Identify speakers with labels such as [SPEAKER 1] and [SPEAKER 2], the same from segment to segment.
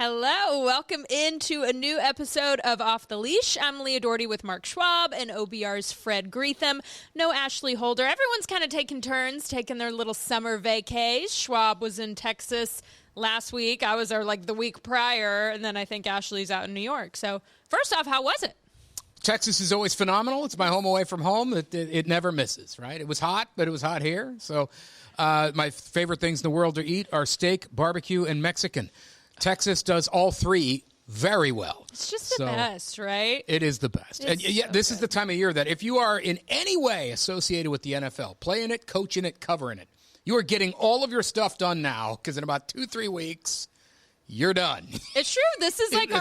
[SPEAKER 1] Hello, welcome into a new episode of Off the Leash. I'm Leah Doherty with Mark Schwab and OBR's Fred Greetham. No Ashley Holder. Everyone's kind of taking turns, taking their little summer vacays. Schwab was in Texas last week. I was there like the week prior, and then I think Ashley's out in New York. So first off, how was it?
[SPEAKER 2] Texas is always phenomenal. It's my home away from home. It never misses, right? It was hot, but it was hot here. So my favorite things in the world to eat are steak, barbecue, and Mexican. Texas does all three very well.
[SPEAKER 1] It's just the best, right?
[SPEAKER 2] It is the best. And yeah, this is the time of year that if you are in any way associated with the NFL, playing it, coaching it, covering it, you are getting all of your stuff done now because in about 2-3 weeks, you're done.
[SPEAKER 1] It's true. This is like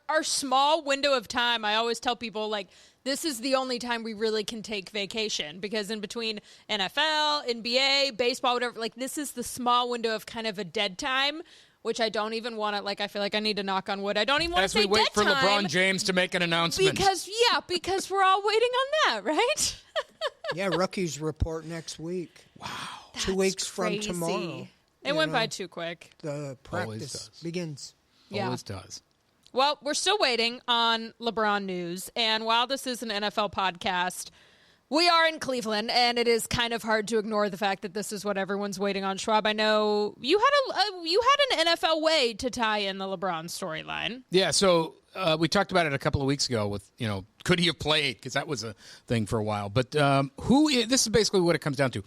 [SPEAKER 1] our small window of time. I always tell people, like, this is the only time we really can take vacation because in between NFL, NBA, baseball, whatever, like this is the small window of kind of a dead time, which I don't even want to, like, I feel like I need to knock on wood. I don't even want to say dead time.
[SPEAKER 2] As we wait for LeBron James to make an announcement.
[SPEAKER 1] Because we're all waiting on that, right?
[SPEAKER 3] Yeah, rookies report next week.
[SPEAKER 2] Wow.
[SPEAKER 1] That's
[SPEAKER 3] 2 weeks
[SPEAKER 1] crazy.
[SPEAKER 3] from tomorrow.
[SPEAKER 1] It went by too quick.
[SPEAKER 3] The practice begins.
[SPEAKER 1] Yeah.
[SPEAKER 2] Always does.
[SPEAKER 1] Well, we're still waiting on LeBron news. And while this is an NFL podcast, we are in Cleveland, and it is kind of hard to ignore the fact that this is what everyone's waiting on. Schwab, I know you had an NFL way to tie in the LeBron storyline.
[SPEAKER 2] Yeah, so we talked about it a couple of weeks ago with, could he have played? Because that was a thing for a while. But this is basically what it comes down to.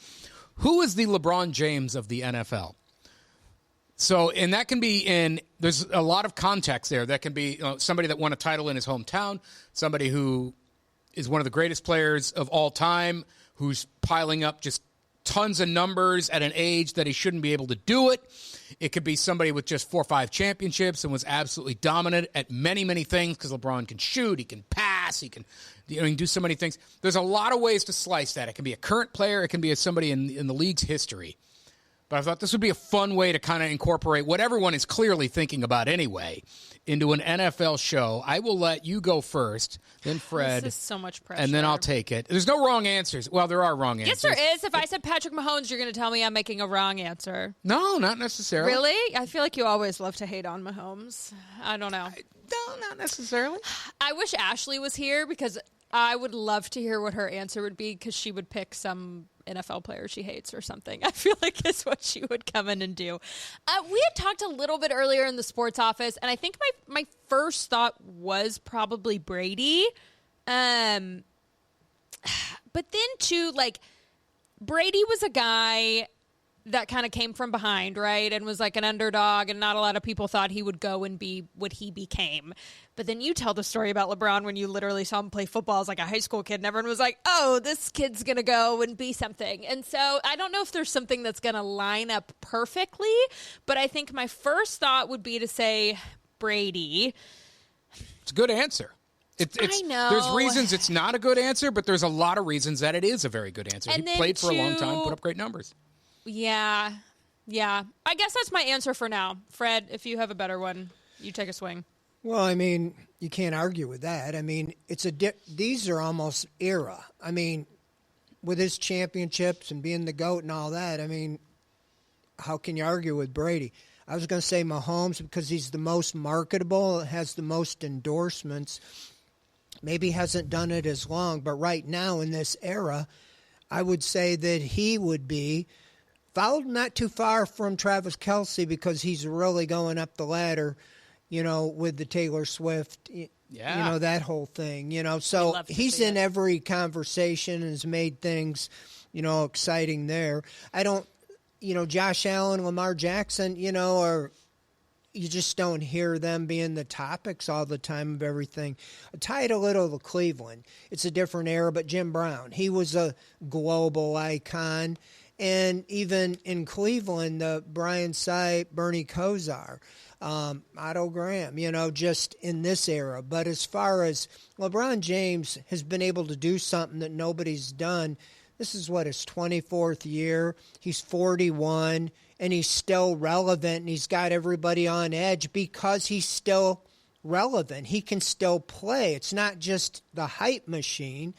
[SPEAKER 2] Who is the LeBron James of the NFL? So, and that can be there's a lot of context there. That can be somebody that won a title in his hometown, somebody who is one of the greatest players of all time, who's piling up just tons of numbers at an age that he shouldn't be able to do it. It could be somebody with just 4 or 5 championships and was absolutely dominant at many, many things because LeBron can shoot, he can pass, he can do so many things. There's a lot of ways to slice that. It can be a current player, it can be somebody in the league's history. But I thought this would be a fun way to kind of incorporate what everyone is clearly thinking about anyway into an NFL show. I will let you go first, then Fred.
[SPEAKER 1] This is so much pressure.
[SPEAKER 2] And then I'll take it. There's no wrong answers. Well, there are wrong answers.
[SPEAKER 1] Yes, there is. If I said Patrick Mahomes, you're going to tell me I'm making a wrong answer.
[SPEAKER 2] No, not necessarily.
[SPEAKER 1] Really? I feel like you always love to hate on Mahomes. I don't know.
[SPEAKER 2] No, not necessarily.
[SPEAKER 1] I wish Ashley was here because I would love to hear what her answer would be because she would pick some NFL player she hates or something. I feel like it's what she would come in and do. We had talked a little bit earlier in the sports office, and I think my first thought was probably Brady. But then, too, like, Brady was a guy that kind of came from behind, right, and was like an underdog, and not a lot of people thought he would go and be what he became. But then you tell the story about LeBron when you literally saw him play football as like a high school kid, and everyone was like, oh, this kid's going to go and be something. And so I don't know if there's something that's going to line up perfectly, but I think my first thought would be to say Brady.
[SPEAKER 2] It's a good answer.
[SPEAKER 1] I know.
[SPEAKER 2] There's reasons it's not a good answer, but there's a lot of reasons that it is a very good answer.
[SPEAKER 1] And
[SPEAKER 2] he played for a long time, put up great numbers.
[SPEAKER 1] Yeah. I guess that's my answer for now. Fred, if you have a better one, you take a swing.
[SPEAKER 3] Well, I mean, you can't argue with that. I mean, these are almost era. I mean, with his championships and being the GOAT and all that, I mean, how can you argue with Brady? I was going to say Mahomes because he's the most marketable, has the most endorsements. Maybe hasn't done it as long, but right now in this era, I would say that he would be followed not too far from Travis Kelce because he's really going up the ladder, with the Taylor Swift, that whole thing, So he's in every conversation and has made things, exciting there. I don't, Josh Allen, Lamar Jackson, or you just don't hear them being the topics all the time of everything. I tie it a little to Cleveland. It's a different era, but Jim Brown, he was a global icon. And even in Cleveland, the Brian Sipe, Bernie Kosar, Otto Graham, just in this era. But as far as LeBron James has been able to do something that nobody's done, this is his 24th year. He's 41, and he's still relevant, and he's got everybody on edge because he's still relevant. He can still play. It's not just the hype machine.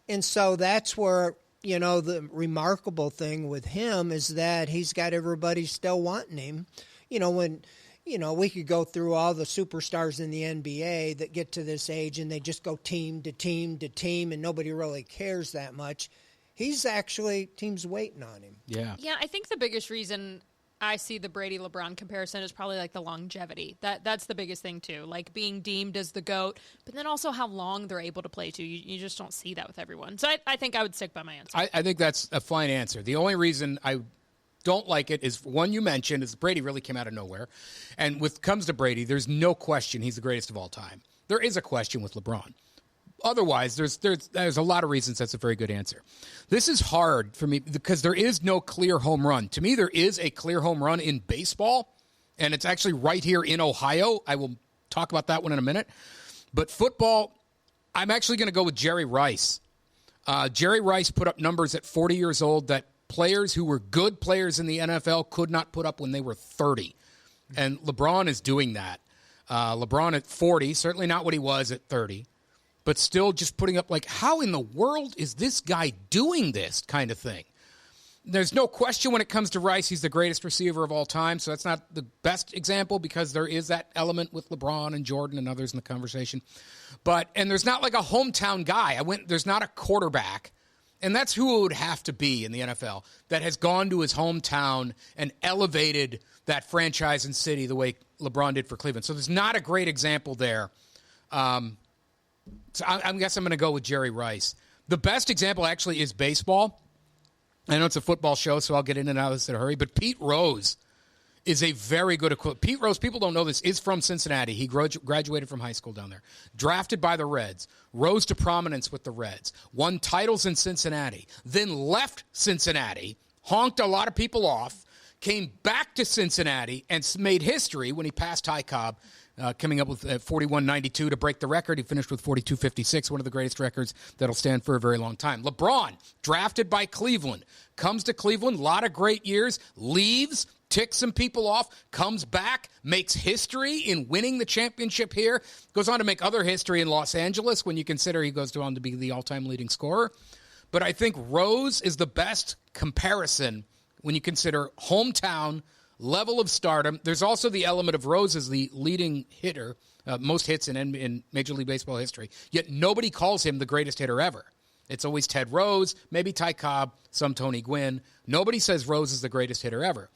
[SPEAKER 3] And so that's where, the remarkable thing with him is that he's got everybody still wanting him. When we could go through all the superstars in the NBA that get to this age and they just go team to team to team and nobody really cares that much. He's actually, teams waiting on him.
[SPEAKER 2] Yeah.
[SPEAKER 1] Yeah, I think the biggest reason I see the Brady-LeBron comparison is probably like the longevity. That's the biggest thing too, like being deemed as the GOAT, but then also how long they're able to play too. You just don't see that with everyone. So I think I would stick by my answer.
[SPEAKER 2] I think that's a fine answer. The only reason I don't like it is one you mentioned is Brady really came out of nowhere. And with comes to Brady, there's no question he's the greatest of all time. There is a question with LeBron. Otherwise, there's a lot of reasons that's a very good answer. This is hard for me because there is no clear home run. To me, there is a clear home run in baseball, and it's actually right here in Ohio. I will talk about that one in a minute. But football, I'm actually going to go with Jerry Rice. Jerry Rice put up numbers at 40 years old that players who were good players in the NFL could not put up when they were 30. And LeBron is doing that. LeBron at 40, certainly not what he was at 30. But still just putting up, like, how in the world is this guy doing this kind of thing? There's no question when it comes to Rice, he's the greatest receiver of all time, so that's not the best example because there is that element with LeBron and Jordan and others in the conversation. And there's not like a hometown guy. There's not a quarterback, and that's who it would have to be in the NFL, that has gone to his hometown and elevated that franchise and city the way LeBron did for Cleveland. So there's not a great example there. So I guess I'm going to go with Jerry Rice. The best example actually is baseball. I know it's a football show, so I'll get in and out of this in a hurry. But Pete Rose is a very good equivalent. Pete Rose, people don't know this, is from Cincinnati. He graduated from high school down there. Drafted by the Reds. Rose to prominence with the Reds. Won titles in Cincinnati. Then left Cincinnati. Honked a lot of people off. Came back to Cincinnati and made history when he passed Ty Cobb. Coming up with 41.92 to break the record. He finished with 42.56, one of the greatest records that'll stand for a very long time. LeBron, drafted by Cleveland, comes to Cleveland, a lot of great years, leaves, ticks some people off, comes back, makes history in winning the championship here, goes on to make other history in Los Angeles when you consider he goes on to be the all-time leading scorer. But I think Rose is the best comparison when you consider hometown, level of stardom. There's also the element of Rose as the leading hitter, most hits in Major League Baseball history, yet nobody calls him the greatest hitter ever. It's always Ted Rose, maybe Ty Cobb, some Tony Gwynn. Nobody says Rose is the greatest hitter ever.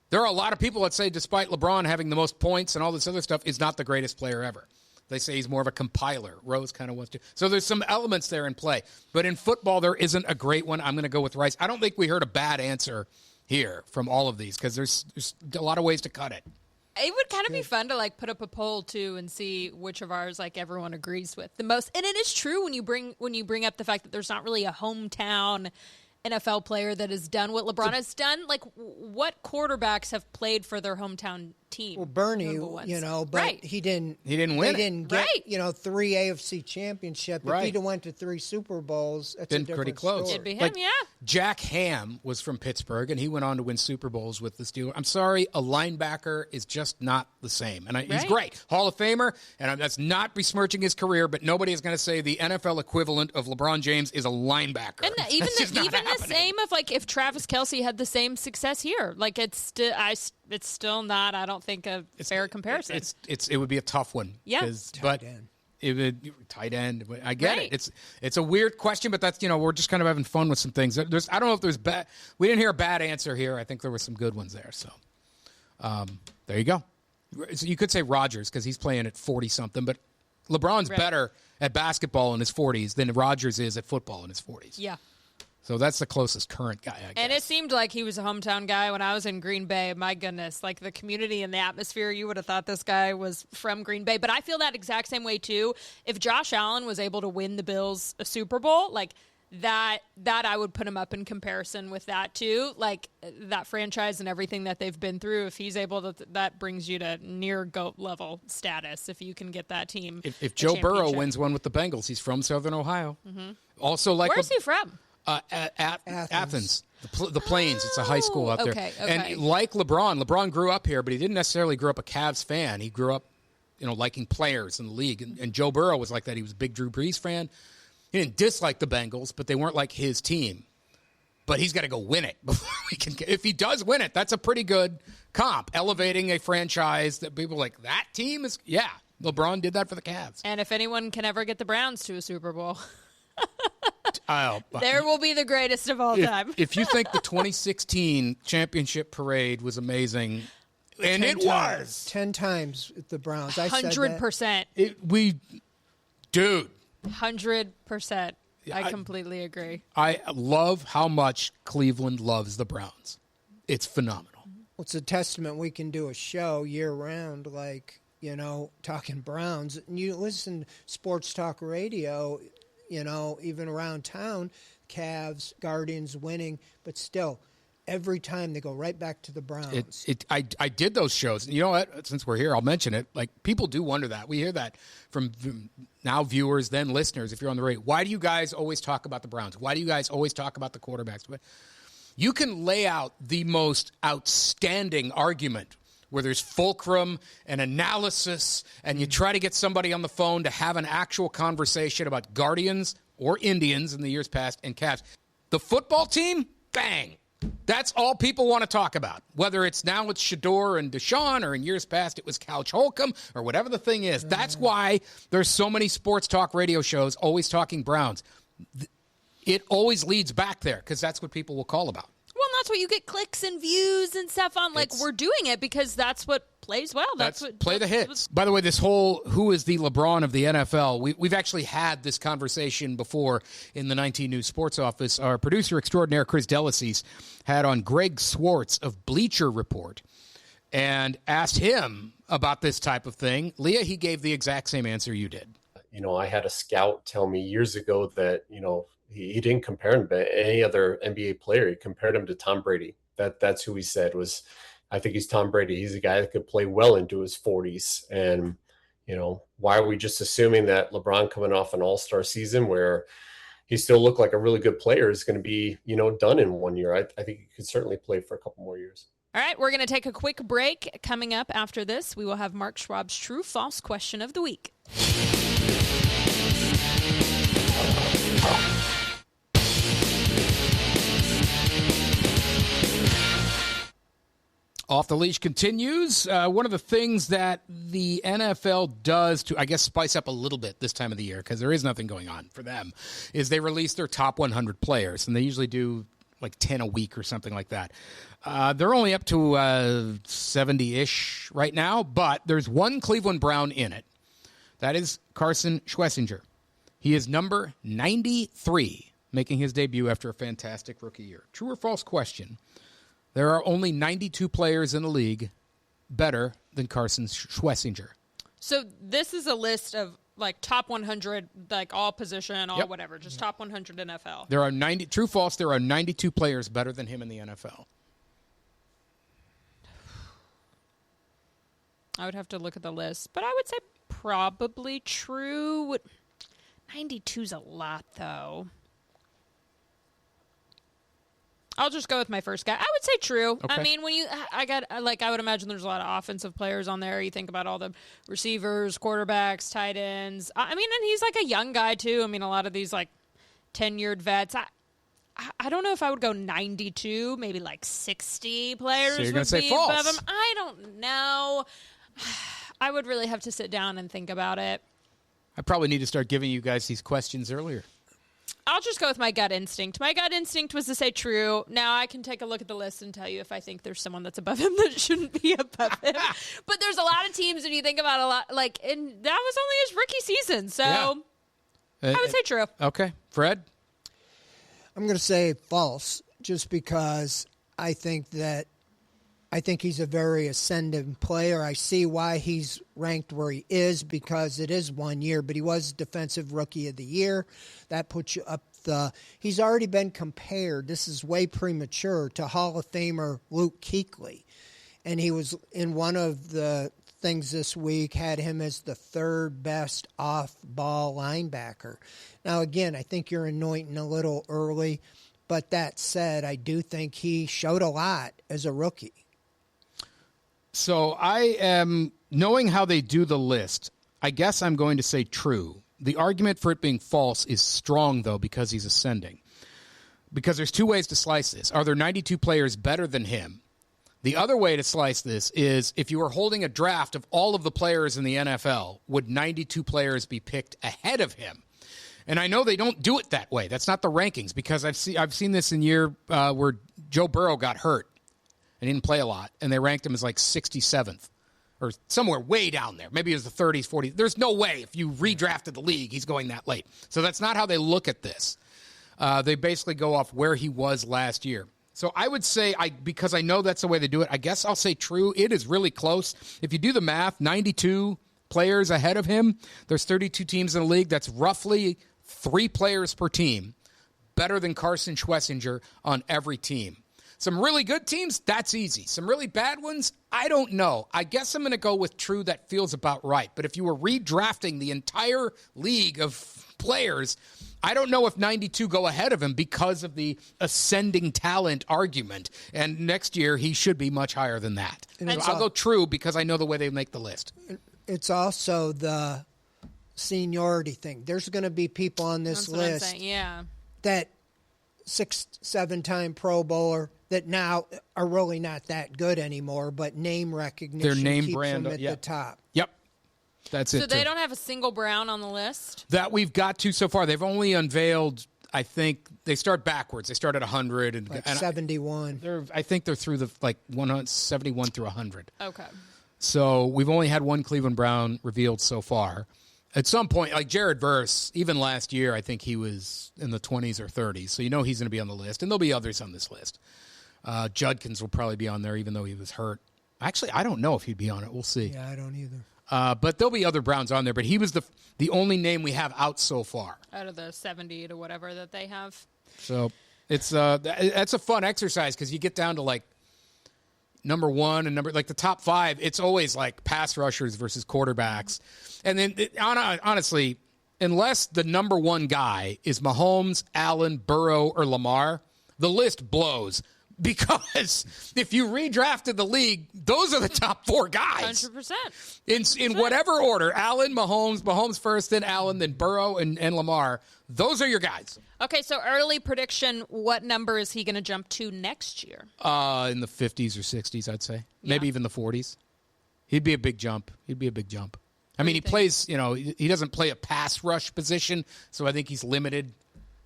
[SPEAKER 2] There are a lot of people that say, despite LeBron having the most points and all this other stuff, is not the greatest player ever. They say he's more of a compiler. Rose kind of wants to. So there's some elements there in play. But in football, there isn't a great one. I'm going to go with Rice. I don't think we heard a bad answer here from all of these because there's a lot of ways to cut it.
[SPEAKER 1] It would kind of be fun to like put up a poll too and see which of ours like everyone agrees with the most. And it is true when you bring up the fact that there's not really a hometown NFL player that has done what LeBron has done. Like, what quarterbacks have played for their hometown team?
[SPEAKER 3] Well, Bernie, but
[SPEAKER 1] right.
[SPEAKER 3] he didn't
[SPEAKER 2] win.
[SPEAKER 3] He didn't get, 3 AFC championships.
[SPEAKER 2] Right.
[SPEAKER 3] If he'd have went to 3 Super Bowls, that's
[SPEAKER 2] Been
[SPEAKER 3] a different
[SPEAKER 2] pretty close.
[SPEAKER 3] story.
[SPEAKER 1] It'd be him,
[SPEAKER 2] Like,
[SPEAKER 1] yeah.
[SPEAKER 2] Jack Ham was from Pittsburgh, and he went on to win Super Bowls with the Steelers. I'm sorry, a linebacker is just not the same. And he's great. Hall of Famer, and that's not besmirching his career, but nobody is going to say the NFL equivalent of LeBron James is a linebacker.
[SPEAKER 1] And even the same of, like, if Travis Kelce had the same success here. Like, it's still not, I don't think, a fair comparison.
[SPEAKER 2] It would be a tough one.
[SPEAKER 1] Yeah.
[SPEAKER 2] But it would tight end. I get it. It's a weird question, but that's we're just kind of having fun with some things. I don't know if there's bad. We didn't hear a bad answer here. I think there were some good ones there. So there you go. So you could say Rodgers because he's playing at 40 something, but LeBron's better at basketball in his 40s than Rodgers is at football in his 40s.
[SPEAKER 1] Yeah.
[SPEAKER 2] So that's the closest current guy, I guess.
[SPEAKER 1] And it seemed like he was a hometown guy when I was in Green Bay. My goodness, like the community and the atmosphere, you would have thought this guy was from Green Bay. But I feel that exact same way, too. If Josh Allen was able to win the Bills a Super Bowl, like that I would put him up in comparison with that, too. Like that franchise and everything that they've been through, if he's able to, that brings you to near GOAT level status if you can get that team.
[SPEAKER 2] If Joe Burrow wins one with the Bengals, he's from Southern Ohio. Mm-hmm. Also, like
[SPEAKER 1] where's he from?
[SPEAKER 2] Athens, the Plains. It's a high school out there.
[SPEAKER 1] Okay.
[SPEAKER 2] And like LeBron grew up here, but he didn't necessarily grow up a Cavs fan. He grew up, liking players in the league. And Joe Burrow was like that. He was a big Drew Brees fan. He didn't dislike the Bengals, but they weren't like his team. but he's got to go win it before we can. If he does win it, that's a pretty good comp, elevating a franchise that people are like, that team is, yeah, LeBron did that for the Cavs.
[SPEAKER 1] And if anyone can ever get the Browns to a Super Bowl,
[SPEAKER 2] there
[SPEAKER 1] will be the greatest of all time.
[SPEAKER 2] If you think the 2016 championship parade was amazing, and it was
[SPEAKER 3] 10 times at the Browns, I
[SPEAKER 1] 100%.
[SPEAKER 2] Dude,
[SPEAKER 1] 100%. I completely agree.
[SPEAKER 2] I love how much Cleveland loves the Browns. It's phenomenal.
[SPEAKER 3] Well, it's a testament we can do a show year-round, like, talking Browns. And you listen to sports talk radio, even around town, Cavs, Guardians winning, but still, every time they go right back to the Browns.
[SPEAKER 2] I did those shows. You know what? Since we're here, I'll mention it. Like, people do wonder that. We hear that from now viewers, then listeners, if you're on the radio. Why do you guys always talk about the Browns? Why do you guys always talk about the quarterbacks? You can lay out the most outstanding argument where there's fulcrum and analysis, and you try to get somebody on the phone to have an actual conversation about Guardians or Indians in the years past and Cavs. The football team, bang. That's all people want to talk about. Whether it's now it's Shador and Deshaun, or in years past it was Couch Holcomb, or whatever the thing is. That's why there's so many sports talk radio shows always talking Browns. It always leads back there because that's what people will call about.
[SPEAKER 1] Well, and that's what you get clicks and views and stuff on. Like, we're doing it because that's what plays well. That's what
[SPEAKER 2] play the hits. By the way, this whole who is the LeBron of the NFL, we've actually had this conversation before in the 19 News Sports Office. Our producer extraordinaire, Chris Delacies, had on Greg Swartz of Bleacher Report and asked him about this type of thing. Leah, he gave the exact same answer you did.
[SPEAKER 4] I had a scout tell me years ago that, he didn't compare him to any other NBA player. He compared him to Tom Brady. That's who he said was, I think he's Tom Brady. He's a guy that could play well into his 40s. And, why are we just assuming that LeBron coming off an all-star season where he still looked like a really good player is going to be, done in 1 year? I think he could certainly play for a couple more years.
[SPEAKER 1] All right, we're going to take a quick break. Coming up after this, we will have Mark Schwab's true-false question of the week.
[SPEAKER 2] Off the Leash continues. One of the things that the NFL does to, I guess, spice up a little bit this time of the year, because there is nothing going on for them, is they release their top 100 players, and they usually do like 10 a week or something like that. They're only up to 70-ish right now, but there's one Cleveland Brown in it. That is Carson Schwesinger. He is number 93, making his debut after a fantastic rookie year. True or false question? There are only 92 players in the league better than Carson Schwesinger.
[SPEAKER 1] So this is a list of like top 100, like all position, all whatever, just top 100 NFL.
[SPEAKER 2] There are true, false. There are 92 players better than him in the NFL.
[SPEAKER 1] I would have to look at the list, but I would say probably true. 92's a lot, though. I'll just go with my first guy. I would say true.
[SPEAKER 2] Okay.
[SPEAKER 1] I mean, I would imagine there's a lot of offensive players on there. You think about all the receivers, quarterbacks, tight ends. I mean, and he's like a young guy too. I mean, a lot of these like tenured vets. I don't know if I would go 92, maybe like 60 players.
[SPEAKER 2] So you're
[SPEAKER 1] would
[SPEAKER 2] say
[SPEAKER 1] be
[SPEAKER 2] false.
[SPEAKER 1] above him. I don't know. I would really have to sit down and think about it.
[SPEAKER 2] I probably need to start giving you guys these questions earlier.
[SPEAKER 1] I'll just go with my gut instinct. My gut instinct was to say true. Now I can take a look at the list and tell you if I think there's someone that's above him that shouldn't be above him. But there's a lot of teams, and you think about a lot, like, and that was only his rookie season. So I would say true.
[SPEAKER 2] Okay. Fred?
[SPEAKER 3] I'm going to say false, just because I think he's a very ascendant player. I see why he's ranked where he is, because it is 1 year, but he was Defensive Rookie of the Year. That puts you up he's already been compared, this is way premature, to Hall of Famer Luke Kuechly. And he was in one of the things this week, had him as the third best off-ball linebacker. Now, again, I think you're anointing a little early, but that said, I do think he showed a lot as a rookie.
[SPEAKER 2] So I am, knowing how they do the list, I guess I'm going to say true. The argument for it being false is strong, though, because he's ascending. because there's two ways to slice this. Are there 92 players better than him? The other way to slice this is if you were holding a draft of all of the players in the NFL, would 92 players be picked ahead of him? And I know they don't do it that way. That's not the rankings, because I've seen this in year where Joe Burrow got hurt and didn't play a lot, and they ranked him as like 67th or somewhere way down there. Maybe it was the 30s, 40s. There's no way if you redrafted the league, he's going that late. So that's not how they look at this. They basically go off where he was last year. So I would say, because I know that's the way they do it, I guess I'll say true. It is really close. If you do the math, 92 players ahead of him, there's 32 teams in the league. That's roughly 3 players per team, better than Carson Schwesinger on every team. Some really good teams, that's easy. Some really bad ones, I don't know. I guess I'm going to go with true. That feels about right. But if you were redrafting the entire league of players, I don't know if 92 go ahead of him because of the ascending talent argument. And next year, he should be much higher than that. So I'll go true because I know the way they make the list.
[SPEAKER 3] It's also the seniority thing. There's going to be people on this list that 6-7-time Pro Bowler that now are really not that good anymore, but name recognition
[SPEAKER 2] their name
[SPEAKER 3] keeps
[SPEAKER 2] brand
[SPEAKER 3] them at the top.
[SPEAKER 2] Yep. That's it.
[SPEAKER 1] So they don't have a single Brown on the list?
[SPEAKER 2] That we've got to so far. They've only unveiled, I think, they start backwards. They start at 100. And
[SPEAKER 3] 71.
[SPEAKER 2] I think they're through the 171 through 100.
[SPEAKER 1] Okay.
[SPEAKER 2] So we've only had one Cleveland Brown revealed so far. At some point, like Jared Verse, even last year, I think he was in the 20s or 30s. So you know he's going to be on the list. And there'll be others on this list. Judkins will probably be on there, even though he was hurt. Actually, I don't know if he'd be on it. We'll see.
[SPEAKER 3] Yeah, I don't either.
[SPEAKER 2] But there'll be other Browns on there. But he was the only name we have out so far.
[SPEAKER 1] Out of the 70 to whatever that they have.
[SPEAKER 2] So it's that's a fun exercise because you get down to like number one and the top 5. It's always like pass rushers versus quarterbacks. And then honestly, unless the number one guy is Mahomes, Allen, Burrow, or Lamar, the list blows. Because if you redrafted the league, those are the top 4 guys.
[SPEAKER 1] 100%.
[SPEAKER 2] In whatever order, Allen, Mahomes first, then Allen, then Burrow, and Lamar. Those are your guys.
[SPEAKER 1] Okay, so early prediction, what number is he going to jump to next year?
[SPEAKER 2] In the 50s or 60s, I'd say. Maybe even the 40s. He'd be a big jump. I mean, he plays, he doesn't play a pass rush position, so I think he's limited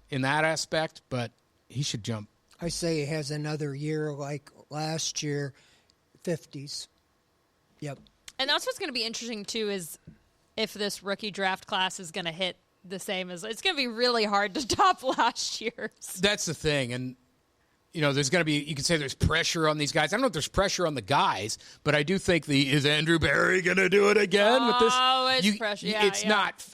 [SPEAKER 2] in that aspect, but he should jump.
[SPEAKER 3] I say he has another year like last year, 50s. Yep.
[SPEAKER 1] And that's what's going to be interesting, too, is if this rookie draft class is going to hit the same as – it's going to be really hard to top last year's.
[SPEAKER 2] That's the thing. And, there's going to be – you can say there's pressure on these guys. I don't know if there's pressure on the guys, but I do think is Andrew Berry going to do it again with this?
[SPEAKER 1] Oh, it's pressure. Yeah,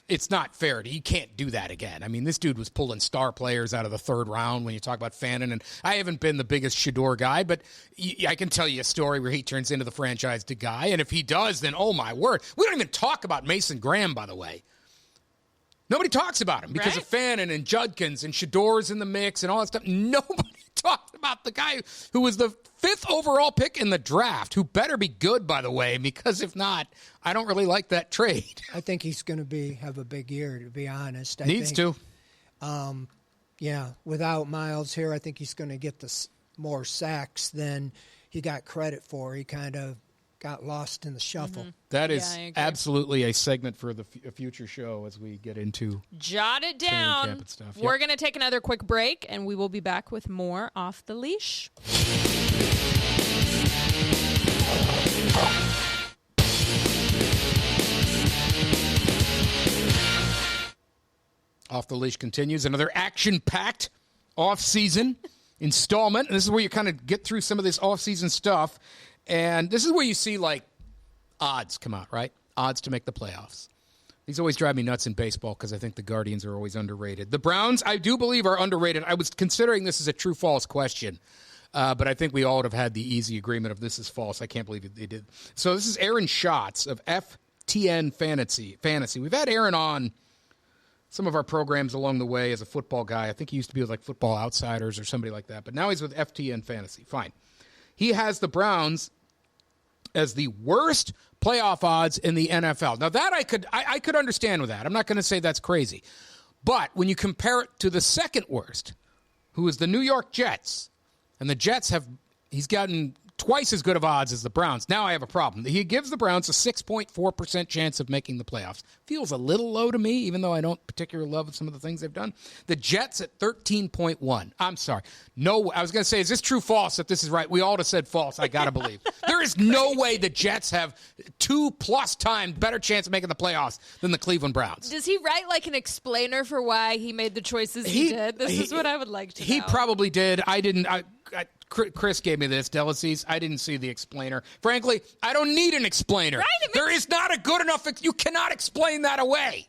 [SPEAKER 2] It's not fair. You can't do that again. I mean, this dude was pulling star players out of the 3rd round when you talk about Fannin. And I haven't been the biggest Shador guy, but I can tell you a story where he turns into the franchise guy. And if he does, then oh, my word. We don't even talk about Mason Graham, by the way. Nobody talks about him because of Fannin and Judkins and Shador's in the mix and all that stuff. Nobody talked about the guy who was the 5th overall pick in the draft, who better be good, by the way, because if not, I don't really like that trade.
[SPEAKER 3] I think he's going to have a big year, to be honest.
[SPEAKER 2] Needs to.
[SPEAKER 3] Without Miles here, I think he's going to get more sacks than he got credit for. He kind of got lost in the shuffle.
[SPEAKER 1] Mm-hmm.
[SPEAKER 2] That is absolutely a segment for a future show as we get into
[SPEAKER 1] jot it down.
[SPEAKER 2] Camp and stuff.
[SPEAKER 1] We're going to take another quick break, and we will be back with more Off the Leash.
[SPEAKER 2] Off the Leash continues. Another action-packed off-season installment. And this is where you kind of get through some of this off-season stuff. And this is where you see, odds come out, right? Odds to make the playoffs. These always drive me nuts in baseball because I think the Guardians are always underrated. The Browns, I do believe, are underrated. I was considering this as a true-false question, but I think we all would have had the easy agreement of this is false. I can't believe they did. So this is Aaron Schatz of FTN Fantasy. We've had Aaron on some of our programs along the way as a football guy. I think he used to be with Football Outsiders or somebody like that, but now he's with FTN Fantasy. Fine. He has the Browns as the worst playoff odds in the NFL. Now that I could understand with that. I'm not going to say that's crazy. But when you compare it to the second worst, who is the New York Jets. And the Jets he's gotten twice as good of odds as the Browns. Now I have a problem. He gives the Browns a 6.4% chance of making the playoffs. Feels a little low to me, even though I don't particularly love some of the things they've done. The Jets at 13.1. I'm sorry. No, I was going to say, is this true false? If this is right, we all have said false. I got to believe. There is no way the Jets have 2+ times better chance of making the playoffs than the Cleveland Browns.
[SPEAKER 1] Does he write like an explainer for why he made the choices he did? This is what I would like to know.
[SPEAKER 2] He probably did. I didn't. Chris gave me this, Delacies. I didn't see the explainer. Frankly, I don't need an explainer.
[SPEAKER 1] Right?
[SPEAKER 2] There is not a good enough. You cannot explain that away.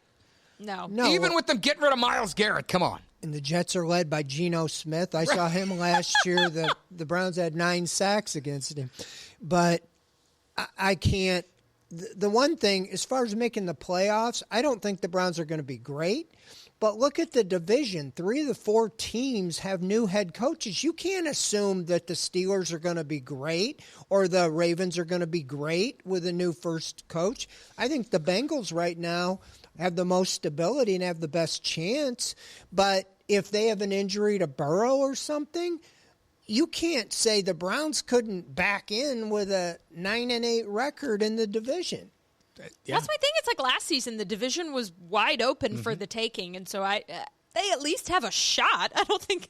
[SPEAKER 1] No.
[SPEAKER 2] Even with them getting rid of Myles Garrett. Come on.
[SPEAKER 3] And the Jets are led by Geno Smith. I saw him last year. The Browns had 9 sacks against him. But I can't. The one thing, as far as making the playoffs, I don't think the Browns are going to be great. But look at the division. 3 of the 4 teams have new head coaches. You can't assume that the Steelers are going to be great or the Ravens are going to be great with a new first coach. I think the Bengals right now have the most stability and have the best chance. But if they have an injury to Burrow or something, you can't say the Browns couldn't back in with a 9-8 record in the division.
[SPEAKER 2] Yeah.
[SPEAKER 1] That's my thing. It's like last season, the division was wide open for the taking, and so they at least have a shot. I don't think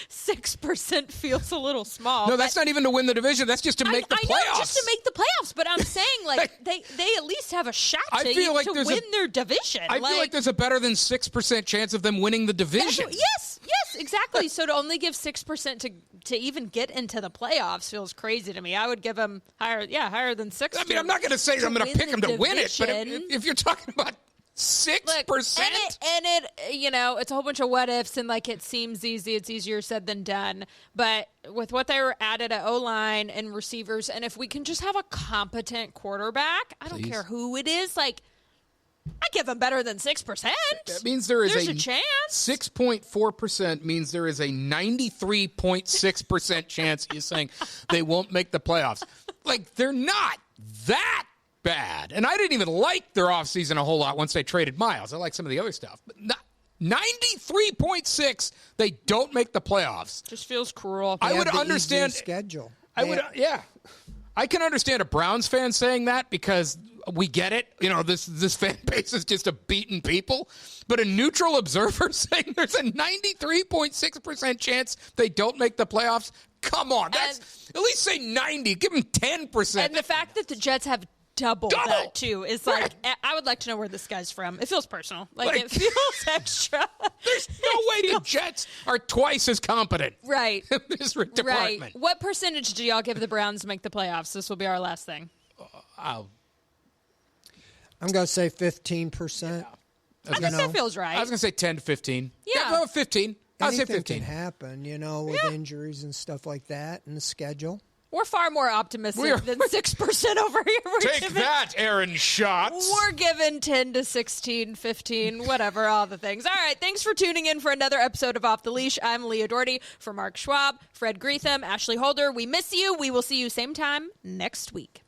[SPEAKER 1] 6% feels a little small.
[SPEAKER 2] No, that's not even to win the division. That's just to make the playoffs.
[SPEAKER 1] I know, just to make the playoffs. But I'm saying, like, they at least have a shot to win their division.
[SPEAKER 2] I feel like there's a better than 6% chance of them winning the division.
[SPEAKER 1] Yes, exactly. So to only give 6% to even get into the playoffs feels crazy to me. I would give them higher than 6.
[SPEAKER 2] I mean, I'm not going to say I'm going to pick them to win it, but if you're talking about 6%,
[SPEAKER 1] and it it's a whole bunch of what ifs, and like it seems easy. It's easier said than done. But with what they were added at O-line and receivers, and if we can just have a competent quarterback, I don't care who it is, like. I give them better than 6%.
[SPEAKER 2] That means there's
[SPEAKER 1] a chance.
[SPEAKER 2] 6.4% means there is a 93.6% chance he's saying they won't make the playoffs. Like, they're not that bad. And I didn't even like their offseason a whole lot once they traded Miles. I like some of the other stuff. But 93.6, they don't make the playoffs.
[SPEAKER 1] Just feels cruel.
[SPEAKER 3] They
[SPEAKER 2] I would
[SPEAKER 3] have the
[SPEAKER 2] understand.
[SPEAKER 3] easiest schedule.
[SPEAKER 2] I can understand a Browns fan saying that because we get it. This fan base is just a beaten people. But a neutral observer saying there's a 93.6% chance they don't make the playoffs. Come on. That's at least say 90. Give them 10%.
[SPEAKER 1] And the fact that the Jets have double that, too, is like, I would like to know where this guy's from. It feels personal. Like it feels extra.
[SPEAKER 2] There's no way the Jets are twice as competent.
[SPEAKER 1] Right.
[SPEAKER 2] In this department.
[SPEAKER 1] Right. What percentage do y'all give the Browns to make the playoffs? This will be our last thing.
[SPEAKER 3] I'm going to say 15%.
[SPEAKER 1] I guess that feels right.
[SPEAKER 2] I was going to say 10 to 15.
[SPEAKER 1] Yeah.
[SPEAKER 2] Go 15. I'll say
[SPEAKER 3] Anything
[SPEAKER 2] 15.
[SPEAKER 3] can happen, with injuries and stuff like that and the schedule.
[SPEAKER 1] We're far more optimistic than 6% over here.
[SPEAKER 2] Take that, Aaron Schatz.
[SPEAKER 1] We're giving 10 to 16, 15, whatever, all the things. All right, thanks for tuning in for another episode of Off the Leash. I'm Leah Doherty for Mark Schwab, Fred Greetham, Ashley Holder. We miss you. We will see you same time next week.